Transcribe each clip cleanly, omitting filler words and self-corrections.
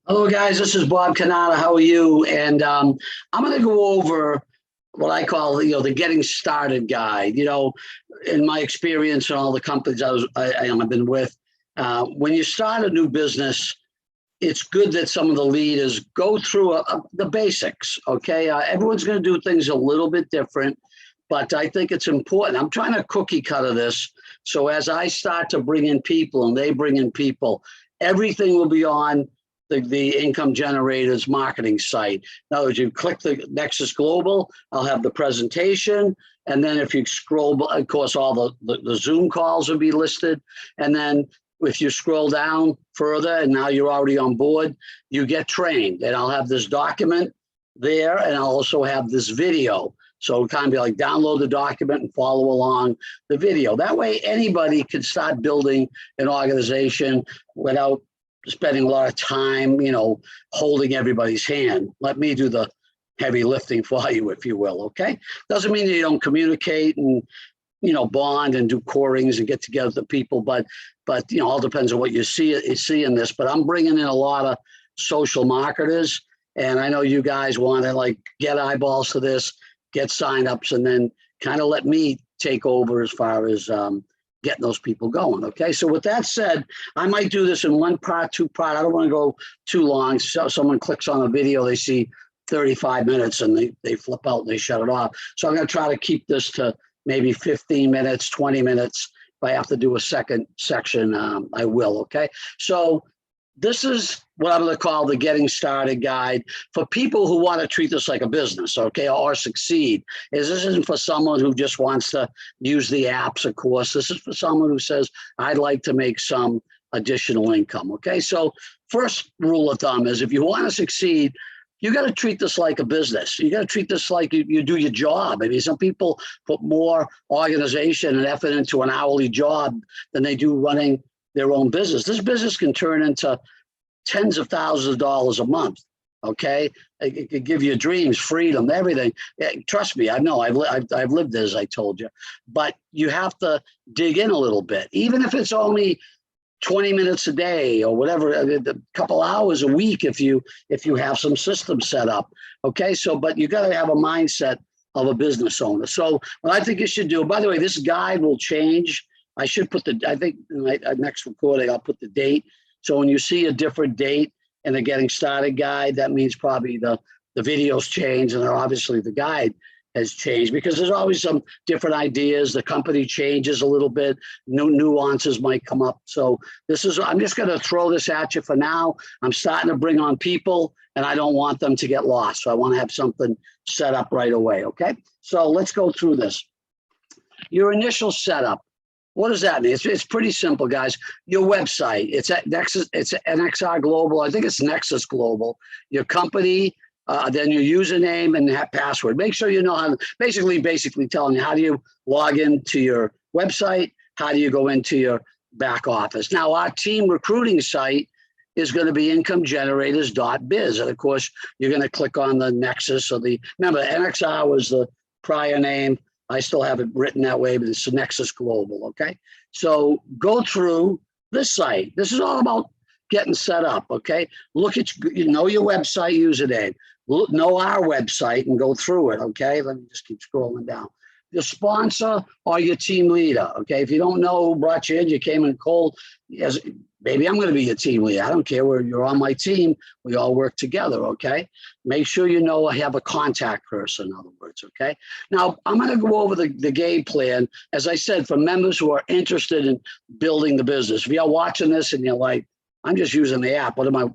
Hello, guys. This is Bob Canada. How are you? And I'm going to go over what I call, the getting started guide. In my experience and all the companies I've been with, when you start a new business, it's good that some of the leaders go through the basics. Okay, everyone's going to do things a little bit different, but I think it's important. I'm trying to cookie cutter this, so as I start to bring in people and they bring in people, everything will be on the income generators marketing site. In other words, you click the Nexus Global, I'll have the presentation. And then if you scroll, of course, all the Zoom calls will be listed. And then if you scroll down further and now you're already on board, you get trained. And I'll have this document there, and I'll also have this video. So it kind of be like download the document and follow along the video. That way anybody can start building an organization without spending a lot of time, holding everybody's hand. Let me do the heavy lifting for you, if you will, okay? Doesn't mean that you don't communicate and, bond and do corings and get together with people, but all depends on what you see in this. But I'm bringing in a lot of social marketers, and I know you guys want to get eyeballs to this, get signups, and then kind of let me take over as far as getting those people going. Okay. So with that said, I might do this in one part, two part. I don't want to go too long. So someone clicks on a video, they see 35 minutes and they flip out and they shut it off. So I'm going to try to keep this to maybe 15 minutes, 20 minutes. If I have to do a second section, I will. Okay. So this is what I'm going to call the getting started guide for people who want to treat this like a business, okay, or succeed. This isn't for someone who just wants to use the apps, of course. This is for someone who says, I'd like to make some additional income, okay? So first rule of thumb is if you want to succeed, you got to treat this like a business. You got to treat this like you do your job. I mean, some people put more organization and effort into an hourly job than they do running their own business. This business can turn into tens of thousands of dollars a month. Okay, it could give you dreams, freedom, everything. Trust me, I know. I've lived this, as I told you. But you have to dig in a little bit, even if it's only 20 minutes a day or whatever, a couple hours a week if you have some systems set up. Okay, so but you got to have a mindset of a business owner. So what I think you should do. By the way, this guide will change. I should put I think in my next recording, I'll put the date. So when you see a different date in the getting started guide, that means probably the videos change, and obviously the guide has changed because there's always some different ideas. The company changes a little bit, new nuances might come up. So I'm just going to throw this at you for now. I'm starting to bring on people and I don't want them to get lost. So I want to have something set up right away. Okay. So let's go through this. Your initial setup. What does that mean? It's pretty simple, guys. Your website, it's at Nexus, it's NXR Global. I think it's Nexus Global. Your company, then your username and that password. Make sure you know how to, basically telling you how do you log into your website, how do you go into your back office. Now, our team recruiting site is going to be incomegenerators.biz. And of course, you're going to click on the Nexus or remember, NXR was the prior name. I still have it written that way, but it's Nexus Global, okay? So go through this site. This is all about getting set up, okay? Look at, your website username. Know our website and go through it, okay? Let me just keep scrolling down. Your sponsor or your team leader, okay? If you don't know who brought you in, you came in cold, maybe I'm going to be your team leader. I don't care where you're on my team. We all work together, okay? Make sure I have a contact person, in other words, okay? Now, I'm going to go over the game plan, as I said, for members who are interested in building the business. If you're watching this and you're like, I'm just using the app. What am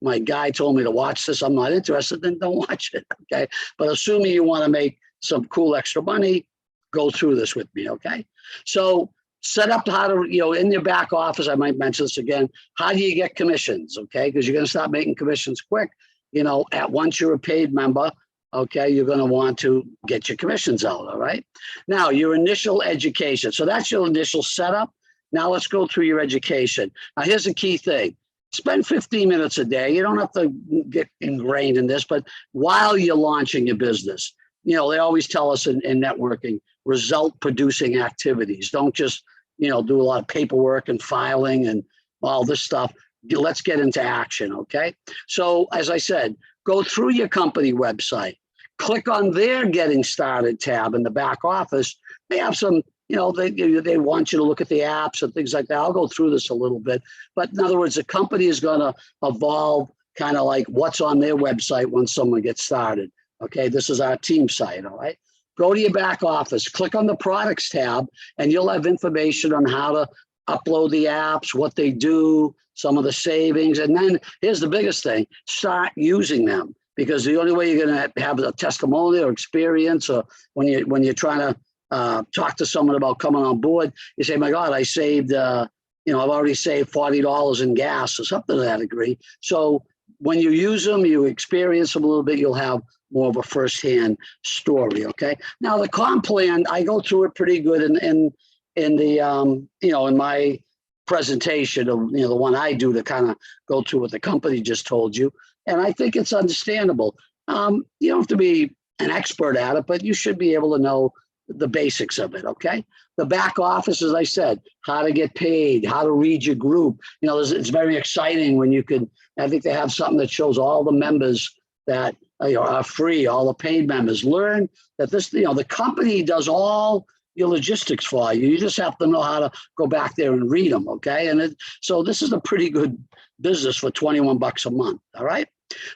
my guy told me to watch this. I'm not interested, then don't watch it, okay? But assuming you want to make some cool extra money, go through this with me, okay? So set up how to, in your back office, I might mention this again, how do you get commissions, okay? Because you're going to start making commissions quick. Once you're a paid member, okay, you're going to want to get your commissions out, all right? Now, your initial education. So that's your initial setup. Now let's go through your education. Now, here's the key thing. Spend 15 minutes a day. You don't have to get ingrained in this, but while you're launching your business, they always tell us in networking, result producing activities. Don't just, do a lot of paperwork and filing and all this stuff. let's get into action, okay? So as I said, go through your company website, click on their Getting Started tab in the back office. They have some, they want you to look at the apps and things like that. I'll go through this a little bit, but in other words, the company is going to evolve kind of like what's on their website when someone gets started. Okay, this is our team site, all right? Go to your back office, click on the products tab, and you'll have information on how to upload the apps, what they do, some of the savings. And then here's the biggest thing, start using them, because the only way you're going to have a testimonial or experience, or when you're trying to talk to someone about coming on board, you say, my God, I saved, I've already saved $40 in gas or something to that degree. So when you use them, you experience them a little bit, you'll have more of a firsthand story. Okay. Now the comp plan, I go through it pretty good in the in my presentation of the one I do to kind of go through what the company just told you, and I think it's understandable. You don't have to be an expert at it, but you should be able to know the basics of it. Okay. The back office, as I said, how to get paid, how to read your group. It's very exciting when you could. I think they have something that shows all the members that are free, all the paid members. Learn that this, the company does all your logistics for you. You just have to know how to go back there and read them, okay? And so this is a pretty good business for $21 a month, all right?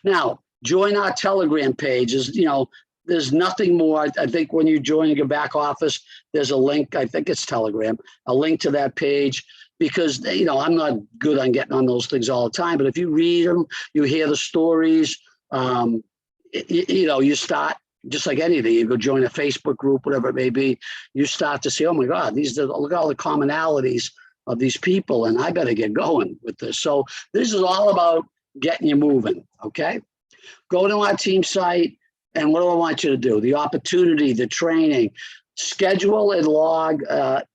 Now, join our Telegram pages. There's nothing more. I think when you join your back office, there's a link. I think it's Telegram, a link to that page, because, I'm not good on getting on those things all the time, but if you read them, you hear the stories, you start, just like anything, you go join a Facebook group, whatever it may be, you start to see, oh my God, look at all the commonalities of these people, and I better get going with this. So this is all about getting you moving, okay? Go to our team site, and what do I want you to do? The opportunity, the training, schedule and log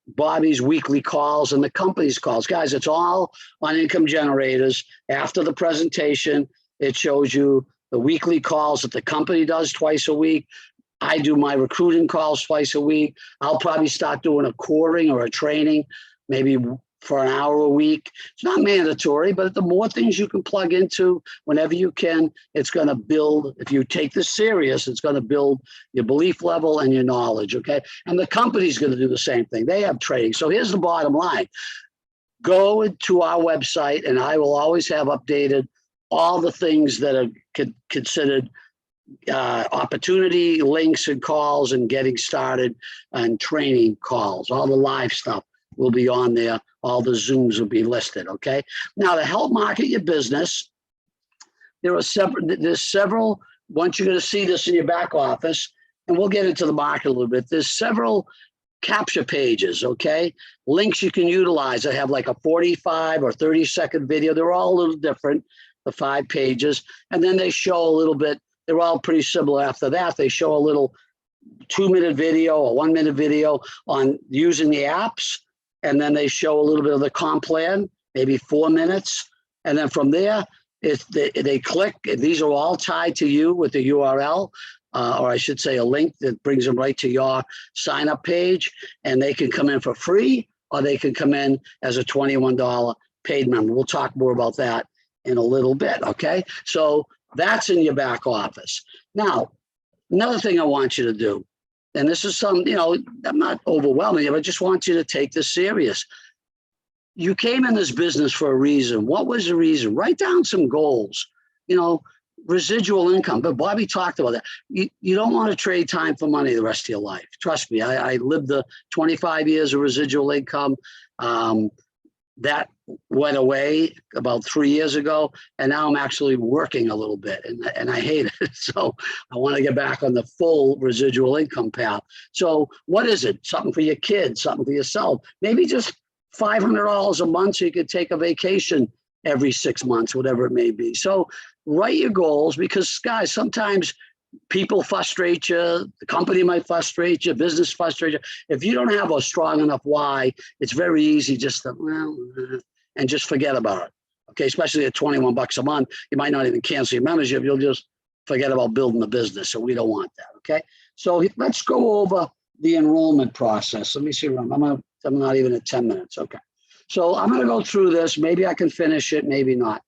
Bobby's weekly calls and the company's calls. Guys, it's all on Income Generators. After the presentation, it shows you the weekly calls that the company does twice a week. I do my recruiting calls twice a week. I'll probably start doing a coring or a training, maybe for an hour a week. It's not mandatory, but the more things you can plug into whenever you can, it's going to build. If you take this serious, it's going to build your belief level and your knowledge, okay? And the company's going to do the same thing. They have training. So here's the bottom line. Go to our website, and I will always have updated all the things that are considered opportunity links and calls and getting started and training calls. All the live stuff will be on there. All the Zooms will be listed, okay? Now, to help market your business, there's several, once you're going to see this in your back office, and we'll get into the market a little bit, there's several capture pages, okay? Links you can utilize that have like a 45 or 30-second video. They're all a little different, the 5 pages. And then they show a little bit, they're all pretty similar after that. They show a little 2-minute video or 1-minute video on using the apps. And then they show a little bit of the comp plan, maybe 4 minutes. And then from there, they click. These are all tied to you with the URL, or I should say a link that brings them right to your sign-up page. And they can come in for free, or they can come in as a $21 paid member. We'll talk more about that in a little bit, okay? So that's in your back office. Now, another thing I want you to do, and this is I'm not overwhelming you, but I just want you to take this serious. You came in this business for a reason. What was the reason? Write down some goals, residual income. But Bobby talked about that. You don't want to trade time for money the rest of your life. Trust me, I lived the 25 years of residual income. That went away about 3 years ago, and now I'm actually working a little bit, and I hate it. So I want to get back on the full residual income path. So what is it? Something for your kids, something for yourself, maybe just $500 a month so you could take a vacation every 6 months, whatever it may be. So write your goals, because guys, sometimes people frustrate you, the company might frustrate you, business frustrate you. If you don't have a strong enough why, it's very easy just to, and just forget about it. Okay, especially at $21 a month, you might not even cancel your membership. You'll just forget about building the business. So we don't want that. Okay, so let's go over the enrollment process. Let me see. I'm not even at 10 minutes. Okay, So I'm going to go through this. Maybe I can finish it, maybe not.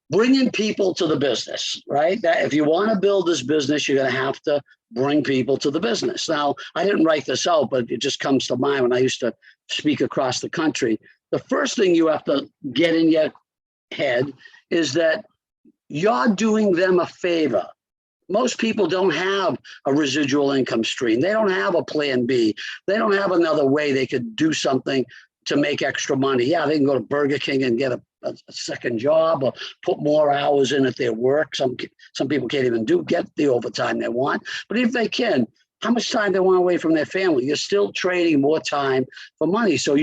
Bringing people to the business, right? That if you want to build this business, you're going to have to bring people to the business. Now, I didn't write this out, but it just comes to mind when I used to speak across the country. The first thing you have to get in your head is that you're doing them a favor. Most people don't have a residual income stream. They don't have a plan B. They don't have another way they could do something to make extra money. Yeah, they can go to Burger King and get a second job or put more hours in at their work. Some people can't even get the overtime they want. But if they can, how much time they want away from their family? You're still trading more time for money. So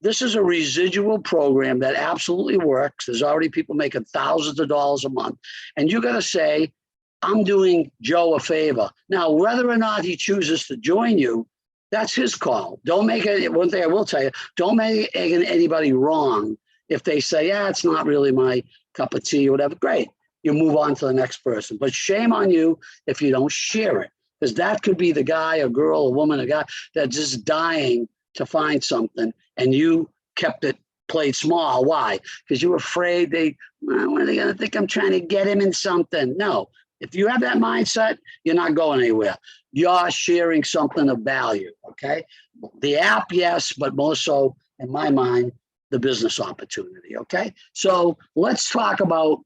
this is a residual program that absolutely works. There's already people making thousands of dollars a month. And you got to say, I'm doing Joe a favor. Now, whether or not he chooses to join you, that's his call. Don't make it. One thing I will tell you, don't make anybody wrong. If they say, yeah, it's not really my cup of tea or whatever, great. You move on to the next person. But shame on you if you don't share it, because that could be the guy, a girl, a woman, a guy that's just dying to find something, and you kept it played small. Why? Because you were afraid what are they going to think I'm trying to get him in something? No. If you have that mindset, you're not going anywhere. You're sharing something of value, okay? The app, yes, but more so, in my mind, the business opportunity, okay? So let's talk about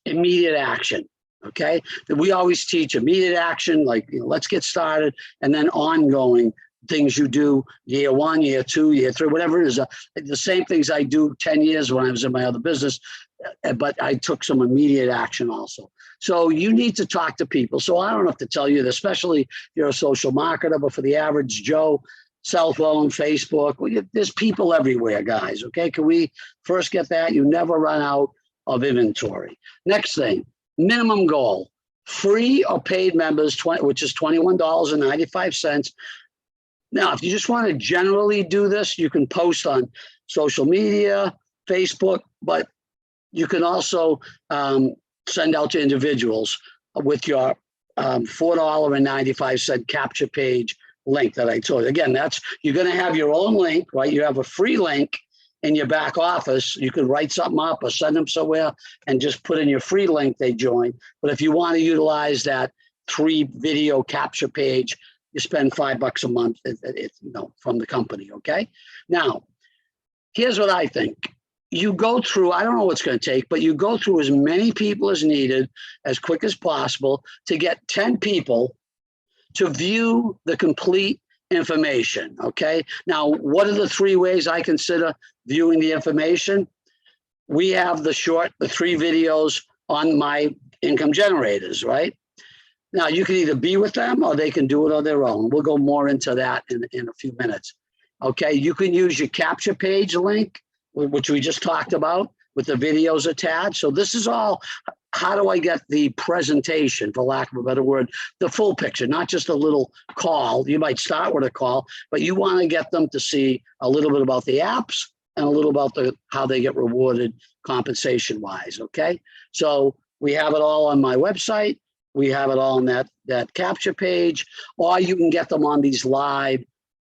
immediate action, okay? We always teach immediate action, like, let's get started, and then ongoing things you do year 1, year 2, year 3, whatever it is. The same things I do 10 years when I was in my other business, but I took some immediate action also. So you need to talk to people. So I don't have to tell you this, especially if you're a social marketer, but for the average Joe, cell phone, Facebook, there's people everywhere, guys, okay? Can we first get that? You never run out of inventory. Next thing, minimum goal, free or paid members, which is $21.95. Now, if you just want to generally do this, you can post on social media, Facebook, but you can also send out to individuals with your $4.95 capture page link that I told you. Again, you're going to have your own link, right? You have a free link in your back office. You can write something up or send them somewhere and just put in your free link, they join. But if you want to utilize that 3-video capture page, you spend $5 a month, from the company, okay? Now, here's what I think. You go through, I don't know what's going to take, but you go through as many people as needed as quick as possible to get 10 people to view the complete information, okay? Now, what are the 3 ways I consider viewing the information? We have the 3 videos on my income generators, right? Now, you can either be with them or they can do it on their own. We'll go more into that in a few minutes, okay? You can use your capture page link, which we just talked about, with the videos attached. So this is all, how do I get the presentation, for lack of a better word, the full picture, not just a little call. You might start with a call, but you want to get them to see a little bit about the apps and a little about how they get rewarded compensation-wise, okay? So we have it all on my website. We have it all on that capture page, or you can get them on these live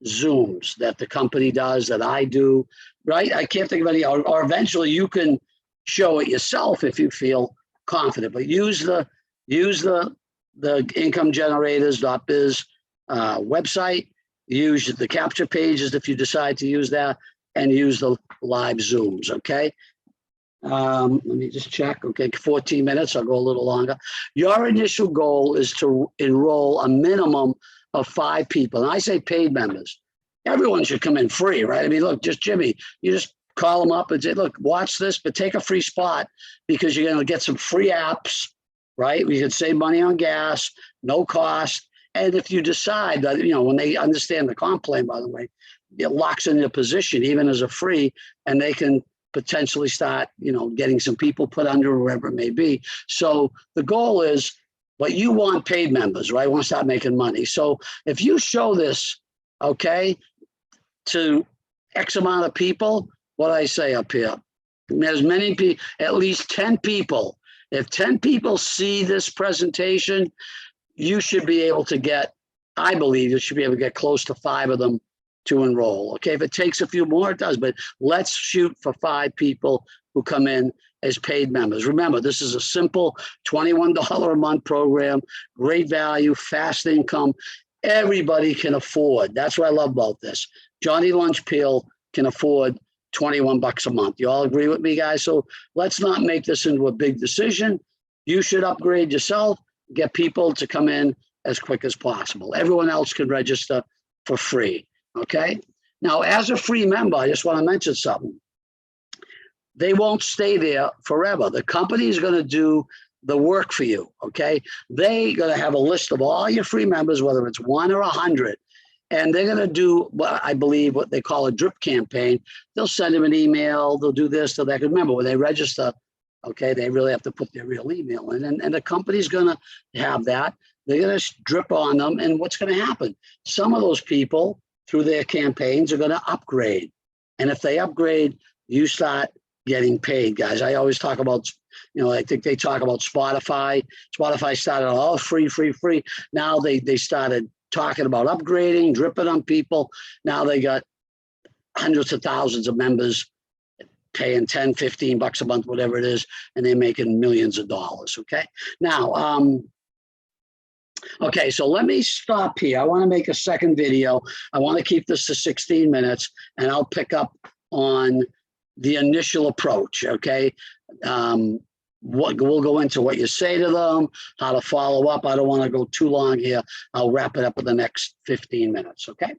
Zooms that the company does, that I do, right? I can't think of any, or eventually you can show it yourself if you feel confident, but use the incomegenerators.biz website, use the capture pages if you decide to use that, and use the live Zooms, okay? Let me just check. Okay, 14 minutes. I'll go a little longer. Your initial goal is to enroll a minimum of 5 people. And I say paid members. Everyone should come in free, right? I mean, look, just Jimmy, you just call them up and say, look, watch this, but take a free spot because you're going to get some free apps, right? We can save money on gas, no cost. And if you decide that, when they understand the comp plan, by the way, it locks in your position, even as a free, and they can potentially start, getting some people put under wherever it may be. So the goal is, but you want paid members, right? You want to start making money. So if you show this, okay, to X amount of people, what I say up here, as many people, at least 10 people. If 10 people see this presentation, you should be able to get, I believe you should be able to get close to 5 of them to enroll. Okay, if it takes a few more, it does, but let's shoot for 5 people who come in as paid members. Remember, this is a simple $21 a month program, great value, fast income. Everybody can afford. That's what I love about this. Johnny Lunch Pail can afford 21 bucks a month. You all agree with me, guys? So let's not make this into a big decision. You should upgrade yourself, get people to come in as quick as possible. Everyone else can register for free, okay? Now, as a free member, I just want to mention something. They won't stay there forever. The company is going to do the work for you, okay? They're going to have a list of all your free members, whether it's 1 or 100, and they're going to do what I believe what they call a drip campaign. They'll send them an email. They'll do this, they'll that. Remember, when they register, okay, they really have to put their real email in, and the company's going to have that. They're going to drip on them, and what's going to happen? Some of those people, through their campaigns, are going to upgrade, and if they upgrade, you start getting paid, guys. I always talk about, I think they talk about Spotify. Spotify started all free. Now they started talking about upgrading, dripping on people. Now they got hundreds of thousands of members paying 10, 15 bucks a month, whatever it is, and they're making millions of dollars, okay? Now, okay, so let me stop here. I want to make a second video. I want to keep this to 16 minutes, and I'll pick up on the initial approach, okay? We'll go into what you say to them, how to follow up. I don't want to go too long here. I'll wrap it up in the next 15 minutes, okay?